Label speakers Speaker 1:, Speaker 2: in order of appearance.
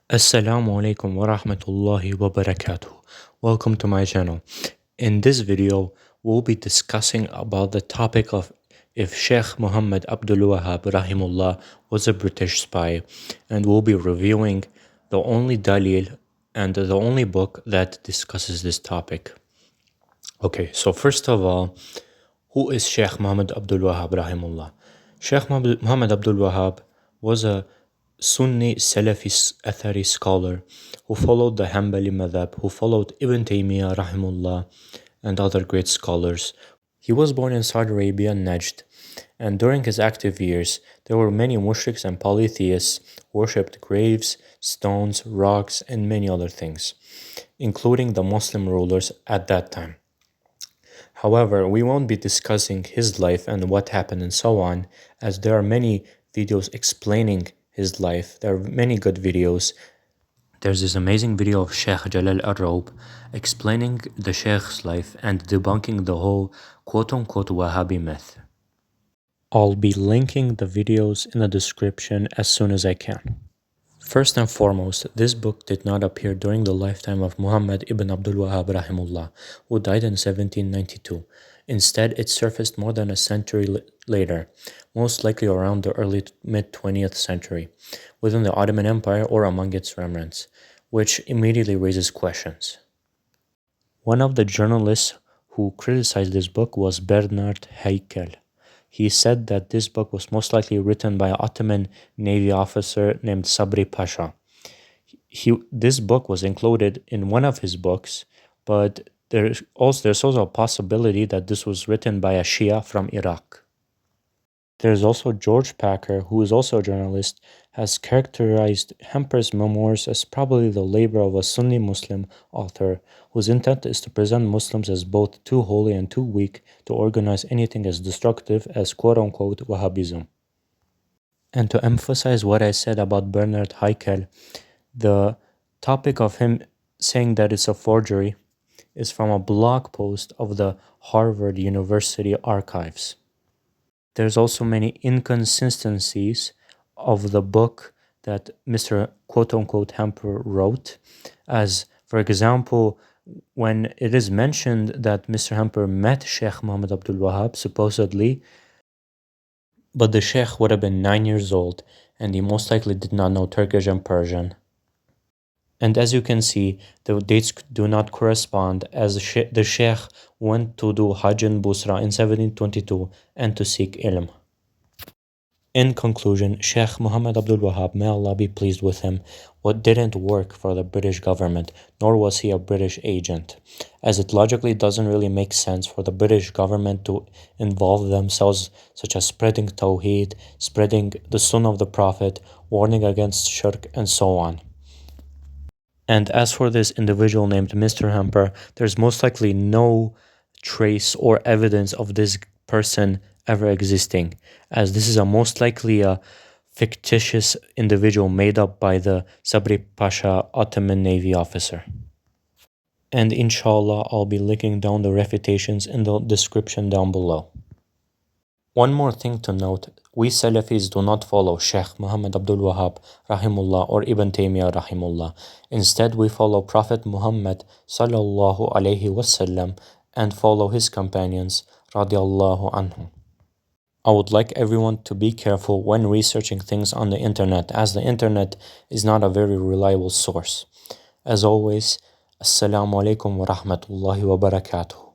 Speaker 1: Assalamu alaikum wa rahmatullahi wa barakatuh. Welcome to my channel. In this video, we'll be discussing about the topic of if Sheikh Muhammad Abdul Wahab rahimullah was a British spy, and we'll be reviewing the only dalil and the only book that discusses this topic. Okay, so first of all, who is Sheikh Muhammad Abdul Wahab rahimullah? Sheikh Muhammad Abdul Wahab was a Sunni Salafi Athari scholar who followed the Hanbali madhab, who followed Ibn Taymiyyah rahimullah and other great scholars. He was born in Saudi Arabia, Najd, and during his active years, there were many mushriks and polytheists who worshipped graves, stones, rocks, and many other things, including the Muslim rulers at that time. However, we won't be discussing his life and what happened and so on, as there are many videos explaining his life. There are many good videos. There's this amazing video of Sheikh Jalal Ar-Raub explaining the Sheikh's life and debunking the whole quote-unquote Wahhabi myth. I'll be linking the videos in the description as soon as I can. First and foremost, this book did not appear during the lifetime of Muhammad ibn Abdul Wahhab rahimullah, who died in 1792. Instead, it surfaced more than a century later, most likely around the early mid-20th century, within the Ottoman Empire or among its remnants, which immediately raises questions. One of the journalists who criticized this book was Bernard Haeckel. He said that this book was most likely written by an Ottoman Navy officer named Sabri Pasha. This book was included in one of his books, but there's also a possibility that this was written by a Shia from Iraq. There's also George Packer, who is also a journalist, has characterized Hemper's memoirs as probably the labor of a Sunni Muslim author whose intent is to present Muslims as both too holy and too weak to organize anything as destructive as quote-unquote Wahhabism. And to emphasize what I said about Bernard Haeckel, the topic of him saying that it's a forgery is from a blog post of the Harvard University archives. There's also many inconsistencies of the book that Mr. quote-unquote Hemper wrote, as, for example, when it is mentioned that Mr. Hemper met Sheikh Muhammad Abdul Wahab, supposedly, but the Sheikh would have been 9 years old, and he most likely did not know Turkish and Persian. And as you can see, the dates do not correspond, as the Sheikh went to do Hajj in Busra in 1722 and to seek ilm. In conclusion, Sheikh Muhammad Abdul Wahab, may Allah be pleased with him, what didn't work for the British government, nor was he a British agent, as it logically doesn't really make sense for the British government to involve themselves, such as spreading Tawheed, spreading the Sunnah of the Prophet, warning against shirk, and so on. And as for this individual named Mr. Hemper, there's most likely no trace or evidence of this person ever existing, as this is most likely a fictitious individual made up by the Sabri Pasha Ottoman Navy officer. And inshallah, I'll be linking down the refutations in the description down below. One more thing to note, we Salafis do not follow Sheikh Muhammad Abdul Wahab rahimullah or Ibn Taymiyyah rahimullah. Instead, we follow Prophet Muhammad sallallahu alaihi wasallam and follow his companions radiallahu anhum. I would like everyone to be careful when researching things on the internet, as the internet is not a very reliable source. As always, Assalamu alaikum wa rahmatullahi wa barakatuh.